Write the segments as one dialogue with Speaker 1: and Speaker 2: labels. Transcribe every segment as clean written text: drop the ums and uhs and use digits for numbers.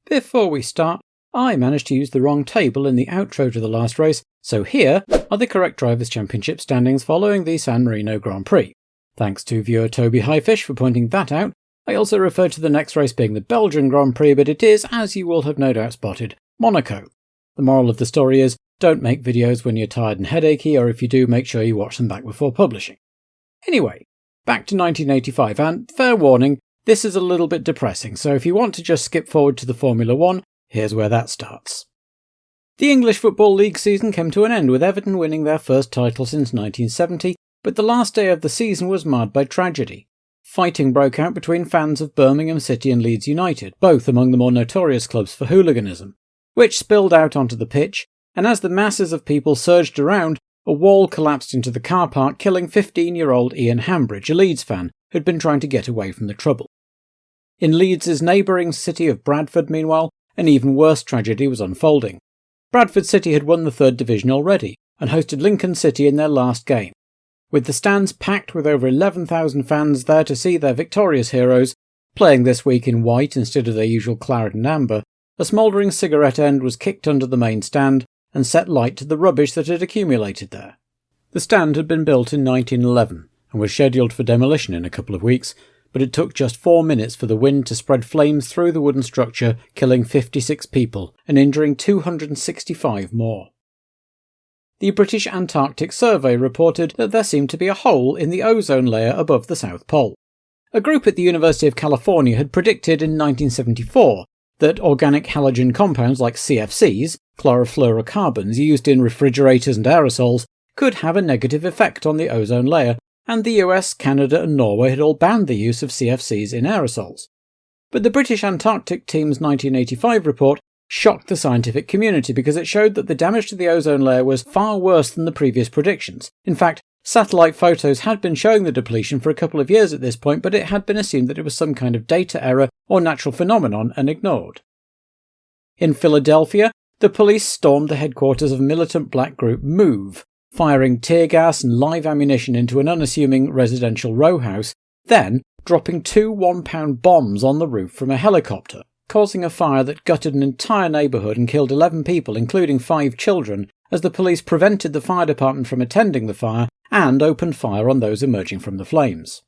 Speaker 1: Before we start, I managed to use the wrong table in the outro to the last race, so here are the correct Drivers' Championship standings following the San Marino Grand Prix. Thanks to viewer Toby Highfish for pointing that out. I also referred to the next race being the Belgian Grand Prix, but it is, as you will have no doubt spotted, Monaco. The moral of the story is, don't make videos when you're tired and headachy, or if you do, make sure you watch them back before publishing. Anyway, back to 1985, and fair warning, this is a little bit depressing, so if you want to just skip forward to the Formula 1, here's where that starts. The English Football League season came to an end with Everton winning their first title since 1970, but the last day of the season was marred by tragedy. Fighting broke out between fans of Birmingham City and Leeds United, both among the more notorious clubs for hooliganism, which spilled out onto the pitch, and as the masses of people surged around, a wall collapsed into the car park, killing 15-year-old Ian Hambridge, a Leeds fan who'd been trying to get away from the trouble. In Leeds' neighbouring city of Bradford, meanwhile, an even worse tragedy was unfolding. Bradford City had won the 3rd Division already, and hosted Lincoln City in their last game. With the stands packed with over 11,000 fans there to see their victorious heroes, playing this week in white instead of their usual claret and amber, a smouldering cigarette end was kicked under the main stand and set light to the rubbish that had accumulated there. The stand had been built in 1911 and was scheduled for demolition in a couple of weeks, but it took just 4 minutes for the wind to spread flames through the wooden structure, killing 56 people and injuring 265 more. The British Antarctic Survey reported that there seemed to be a hole in the ozone layer above the South Pole. A group at the University of California had predicted in 1974 that organic halogen compounds like CFCs, chlorofluorocarbons used in refrigerators and aerosols, could have a negative effect on the ozone layer, and the US, Canada and Norway had all banned the use of CFCs in aerosols. But the British Antarctic team's 1985 report shocked the scientific community because it showed that the damage to the ozone layer was far worse than the previous predictions. In fact, satellite photos had been showing the depletion for a couple of years at this point, but it had been assumed that it was some kind of data error or natural phenomenon and ignored. In Philadelphia, the police stormed the headquarters of militant black group MOVE, firing tear gas and live ammunition into an unassuming residential row house, then dropping 2 one-pound bombs on the roof from a helicopter, causing a fire that gutted an entire neighbourhood and killed 11 people, including 5 children, as the police prevented the fire department from attending the fire and opened fire on those emerging from the flames.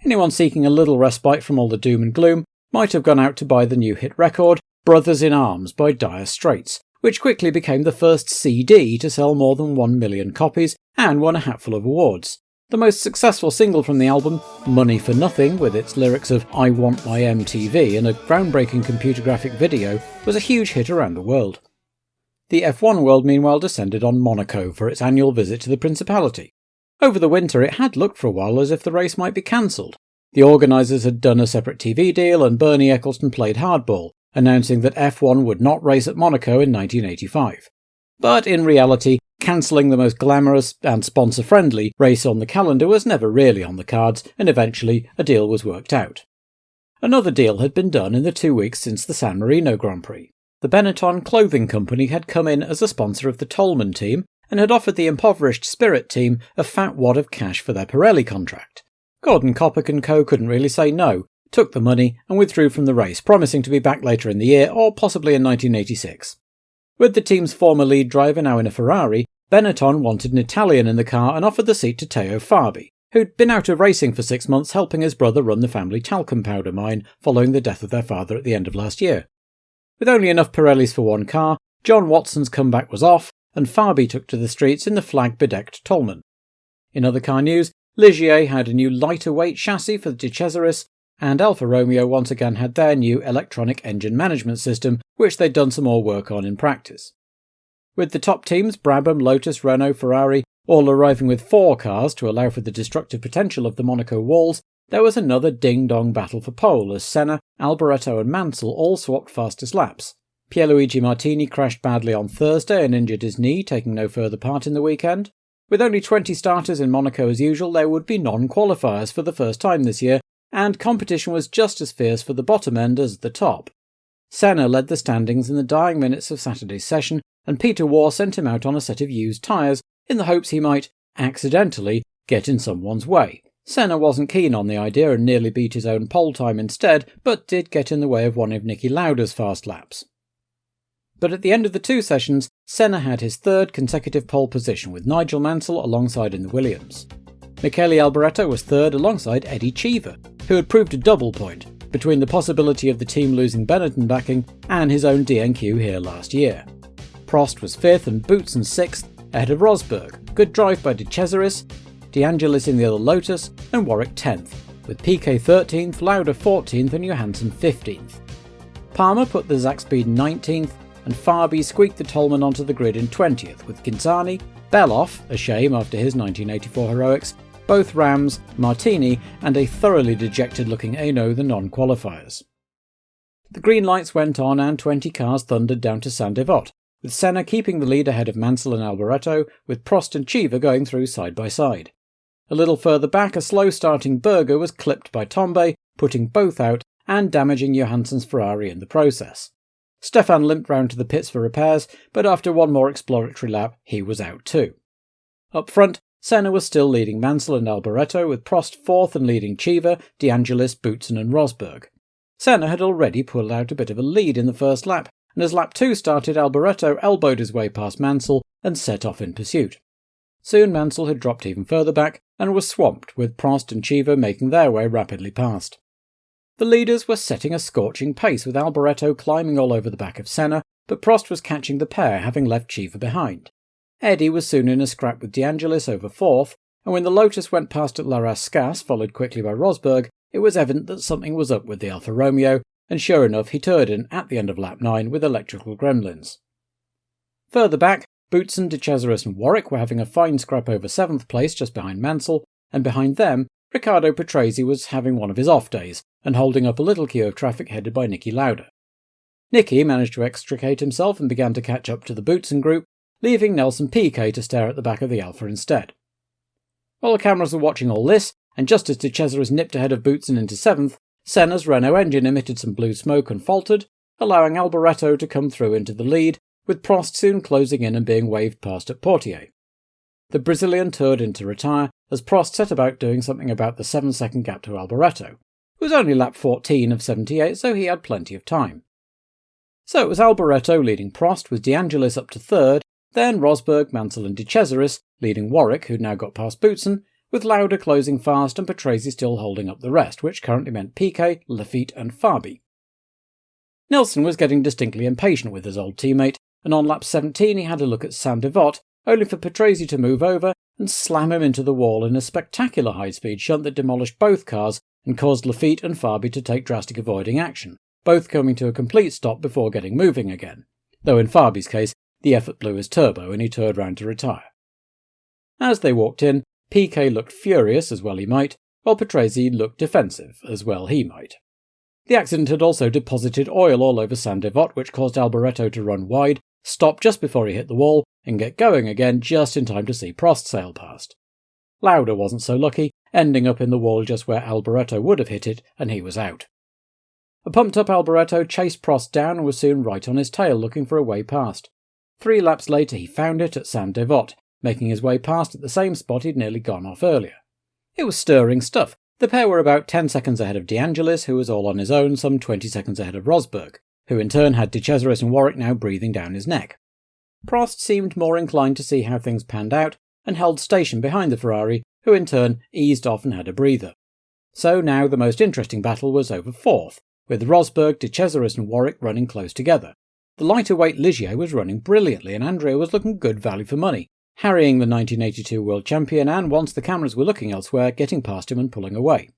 Speaker 1: Anyone seeking a little respite from all the doom and gloom might have gone out to buy the new hit record, Brothers in Arms by Dire Straits, which quickly became the first CD to sell more than 1 million copies and won a hatful of awards. The most successful single from the album, Money for Nothing, with its lyrics of I Want My MTV and a groundbreaking computer graphic video, was a huge hit around the world. The F1 world meanwhile descended on Monaco for its annual visit to the Principality. Over the winter it had looked for a while as if the race might be cancelled. The organisers had done a separate TV deal and Bernie Ecclestone played hardball, announcing that F1 would not race at Monaco in 1985. But in reality, cancelling the most glamorous and sponsor-friendly race on the calendar was never really on the cards, and eventually a deal was worked out. Another deal had been done in the 2 weeks since the San Marino Grand Prix. The Benetton clothing company had come in as a sponsor of the Tolman team and had offered the impoverished Spirit team a fat wad of cash for their Pirelli contract. Gordon Coppock & Co. couldn't really say no, took the money and withdrew from the race, promising to be back later in the year or possibly in 1986. With the team's former lead driver now in a Ferrari, Benetton wanted an Italian in the car and offered the seat to Teo Fabi, who'd been out of racing for 6 months helping his brother run the family talcum powder mine following the death of their father at the end of last year. With only enough Pirellis for one car, John Watson's comeback was off, and Fabi took to the streets in the flag-bedecked Tolman. In other car news, Ligier had a new lighter-weight chassis for the De Cesaris, and Alfa Romeo once again had their new electronic engine management system, which they'd done some more work on in practice. With the top teams, Brabham, Lotus, Renault, Ferrari, all arriving with 4 cars to allow for the destructive potential of the Monaco walls, there was another ding-dong battle for pole as Senna, Alboreto and Mansell all swapped fastest laps. Pierluigi Martini crashed badly on Thursday and injured his knee, taking no further part in the weekend. With only 20 starters in Monaco as usual, there would be non-qualifiers for the first time this year, and competition was just as fierce for the bottom end as the top. Senna led the standings in the dying minutes of Saturday's session, and Peter Waugh sent him out on a set of used tyres in the hopes he might, accidentally, get in someone's way, Senna wasn't keen on the idea and nearly beat his own pole time instead, but did get in the way of one of Niki Lauda's fast laps. But at the end of the 2 sessions, Senna had his 3rd consecutive pole position with Nigel Mansell alongside in the Williams. Michele Alboreto was 3rd alongside Eddie Cheever, who had proved a double point between the possibility of the team losing Benetton backing and his own DNQ here last year. Prost was 5th and Boutsen 6th, ahead of Rosberg. Good drive by De Cesaris, De Angelis in the other Lotus, and Warwick 10th, with Piquet 13th, Lauda 14th and Johansson 15th. Palmer put the Zakspeed 19th, and Fabi squeaked the Tolman onto the grid in 20th, with Quintani, Beloff, a shame after his 1984 heroics, both Rams, Martini, and a thoroughly dejected-looking Eno the non-qualifiers. The green lights went on and 20 cars thundered down to Saint-Devote, with Senna keeping the lead ahead of Mansell and Alboreto, with Prost and Cheever going through side by side. A little further back, a slow-starting Berger was clipped by Tombe, putting both out and damaging Johansson's Ferrari in the process. Stefan limped round to the pits for repairs, but after one more exploratory lap, he was out too. Up front, Senna was still leading Mansell and Alboreto, with Prost 4th and leading Cheever, De Angelis, Boutsen and Rosberg. Senna had already pulled out a bit of a lead in the first lap, and as lap 2 started, Alboreto elbowed his way past Mansell and set off in pursuit. Soon Mansell had dropped even further back and was swamped, with Prost and Cheever making their way rapidly past. The leaders were setting a scorching pace, with Alboreto climbing all over the back of Senna, but Prost was catching the pair, having left Cheever behind. Eddie was soon in a scrap with De Angelis over 4th, and when the Lotus went past at La Rascasse, followed quickly by Rosberg, it was evident that something was up with the Alfa Romeo, and sure enough he turned in at the end of lap 9 with electrical gremlins. Further back, Boutsen, De Cesaris and Warwick were having a fine scrap over 7th place just behind Mansell, and behind them, Riccardo Patrese was having one of his off days, and holding up a little queue of traffic headed by Niki Lauda. Niki managed to extricate himself and began to catch up to the Boutsen group, leaving Nelson Piquet to stare at the back of the Alfa instead. While the cameras were watching all this, and just as De Cesaris nipped ahead of Boutsen into 7th, Senna's Renault engine emitted some blue smoke and faltered, allowing Alboreto to come through into the lead, with Prost soon closing in and being waved past at Portier. The Brazilian turned in to retire as Prost set about doing something about the 7-second gap to Alboreto. It was only lap 14 of 78, so he had plenty of time. So it was Alboreto leading Prost, with De Angelis up to 3rd, then Rosberg, Mansell and De Cesaris leading Warwick, who'd now got past Boutsen, with Lauda closing fast and Patrese still holding up the rest, which currently meant Piquet, Lafitte and Fabi. Nelson was getting distinctly impatient with his old teammate, and on lap 17 he had a look at Saint-Devote, only for Patrese to move over and slam him into the wall in a spectacular high-speed shunt that demolished both cars and caused Lafitte and Fabi to take drastic avoiding action, both coming to a complete stop before getting moving again, though in Fabi's case the effort blew his turbo and he turned round to retire. As they walked in, Piquet looked furious, as well he might, while Patrese looked defensive, as well he might. The accident had also deposited oil all over Saint-Devote, which caused Alboreto to run wide, stop just before he hit the wall, and get going again just in time to see Prost sail past. Lauda wasn't so lucky, ending up in the wall just where Alboreto would have hit it, and he was out. A pumped-up Alboreto chased Prost down and was soon right on his tail, looking for a way past. 3 laps later he found it at Saint-Devote, making his way past at the same spot he'd nearly gone off earlier. It was stirring stuff. The pair were about 10 seconds ahead of De Angelis, who was all on his own, some 20 seconds ahead of Rosberg, who in turn had De Cesaris and Warwick now breathing down his neck. Prost seemed more inclined to see how things panned out, and held station behind the Ferrari, who in turn eased off and had a breather. So now the most interesting battle was over 4th, with Rosberg, De Cesaris and Warwick running close together. The lighter weight Ligier was running brilliantly, and Andrea was looking good value for money, harrying the 1982 world champion and, once the cameras were looking elsewhere, getting past him and pulling away.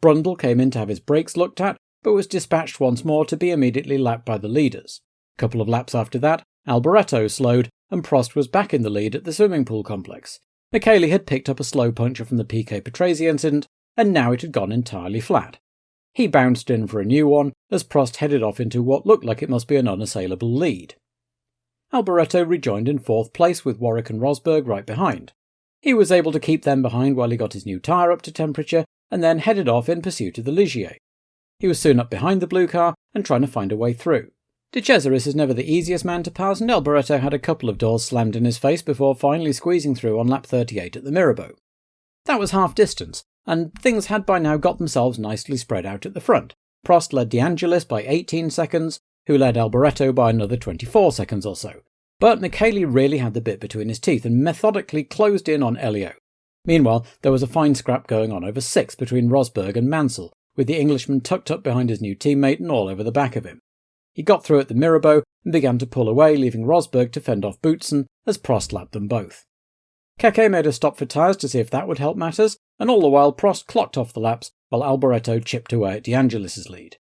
Speaker 1: Brundle came in to have his brakes looked at, but was dispatched once more to be immediately lapped by the leaders. A couple of laps after that, Alboreto slowed, and Prost was back in the lead at the swimming pool complex. Michele had picked up a slow puncture from the Piquet Patrese incident, and now it had gone entirely flat. He bounced in for a new one, as Prost headed off into what looked like it must be an unassailable lead. Alboreto rejoined in 4th place with Warwick and Rosberg right behind. He was able to keep them behind while he got his new tyre up to temperature, and then headed off in pursuit of the Ligier. He was soon up behind the blue car and trying to find a way through. De Cesaris is never the easiest man to pass, and Alboreto had a couple of doors slammed in his face before finally squeezing through on lap 38 at the Mirabeau. That was half distance, and things had by now got themselves nicely spread out at the front. Prost led De Angelis by 18 seconds, who led Alboreto by another 24 seconds or so. But Michele really had the bit between his teeth and methodically closed in on Elio. Meanwhile, there was a fine scrap going on over 6 between Rosberg and Mansell, with the Englishman tucked up behind his new teammate and all over the back of him. He got through at the Mirabeau and began to pull away, leaving Rosberg to fend off Boutsen as Prost lapped them both. Keke made a stop for tyres to see if that would help matters, and all the while Prost clocked off the laps while Alboreto chipped away at De Angelis' lead.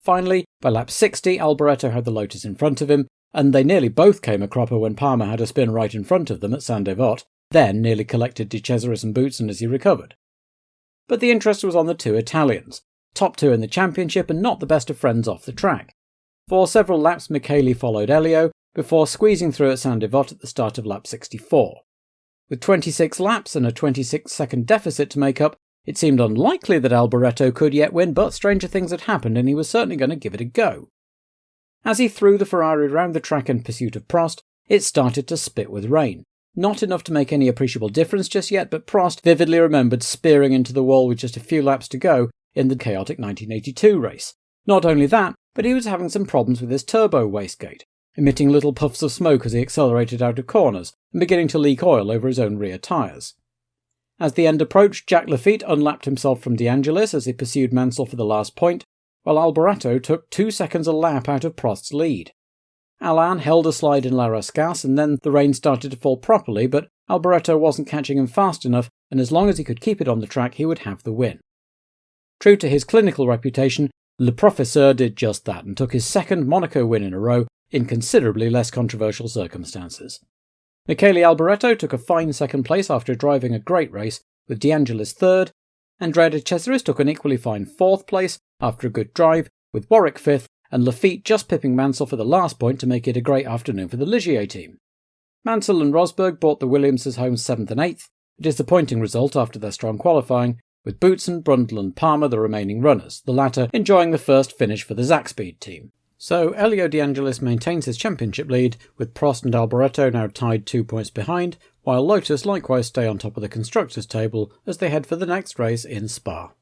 Speaker 1: Finally, by lap 60, Alboreto had the Lotus in front of him, and they nearly both came a cropper when Palmer had a spin right in front of them at Saint-Devote, then nearly collected De Cesaris and Boutsen as he recovered. But the interest was on the 2 Italians, top 2 in the championship and not the best of friends off the track. For several laps Michele followed Elio, before squeezing through at Saint-Devote at the start of lap 64. With 26 laps and a 26-second deficit to make up, it seemed unlikely that Alboreto could yet win, but stranger things had happened and he was certainly going to give it a go. As he threw the Ferrari around the track in pursuit of Prost, it started to spit with rain. Not enough to make any appreciable difference just yet, but Prost vividly remembered spearing into the wall with just a few laps to go in the chaotic 1982 race. Not only that, but he was having some problems with his turbo wastegate, emitting little puffs of smoke as he accelerated out of corners and beginning to leak oil over his own rear tyres. As the end approached, Jacques Laffite unlapped himself from De Angelis as he pursued Mansell for the last point, while Alboreto took 2 seconds a lap out of Prost's lead. Alain held a slide in La Rascasse, and then the rain started to fall properly, but Alboreto wasn't catching him fast enough, and as long as he could keep it on the track, he would have the win. True to his clinical reputation, Le Professeur did just that and took his second Monaco win in a row in considerably less controversial circumstances. Michele Alboreto took a fine second place after driving a great race, with De Angelis third. Andrea De Cesaris took an equally fine fourth place after a good drive, with Warwick fifth, and Laffite just pipping Mansell for the last point to make it a great afternoon for the Ligier team. Mansell and Rosberg brought the Williamses home 7th and 8th, a disappointing result after their strong qualifying, with Boutsen, Brundle and Palmer the remaining runners, the latter enjoying the first finish for the Zakspeed team. So Elio De Angelis maintains his championship lead, with Prost and Alboreto now tied 2 points behind, while Lotus likewise stay on top of the constructors' table as they head for the next race in Spa.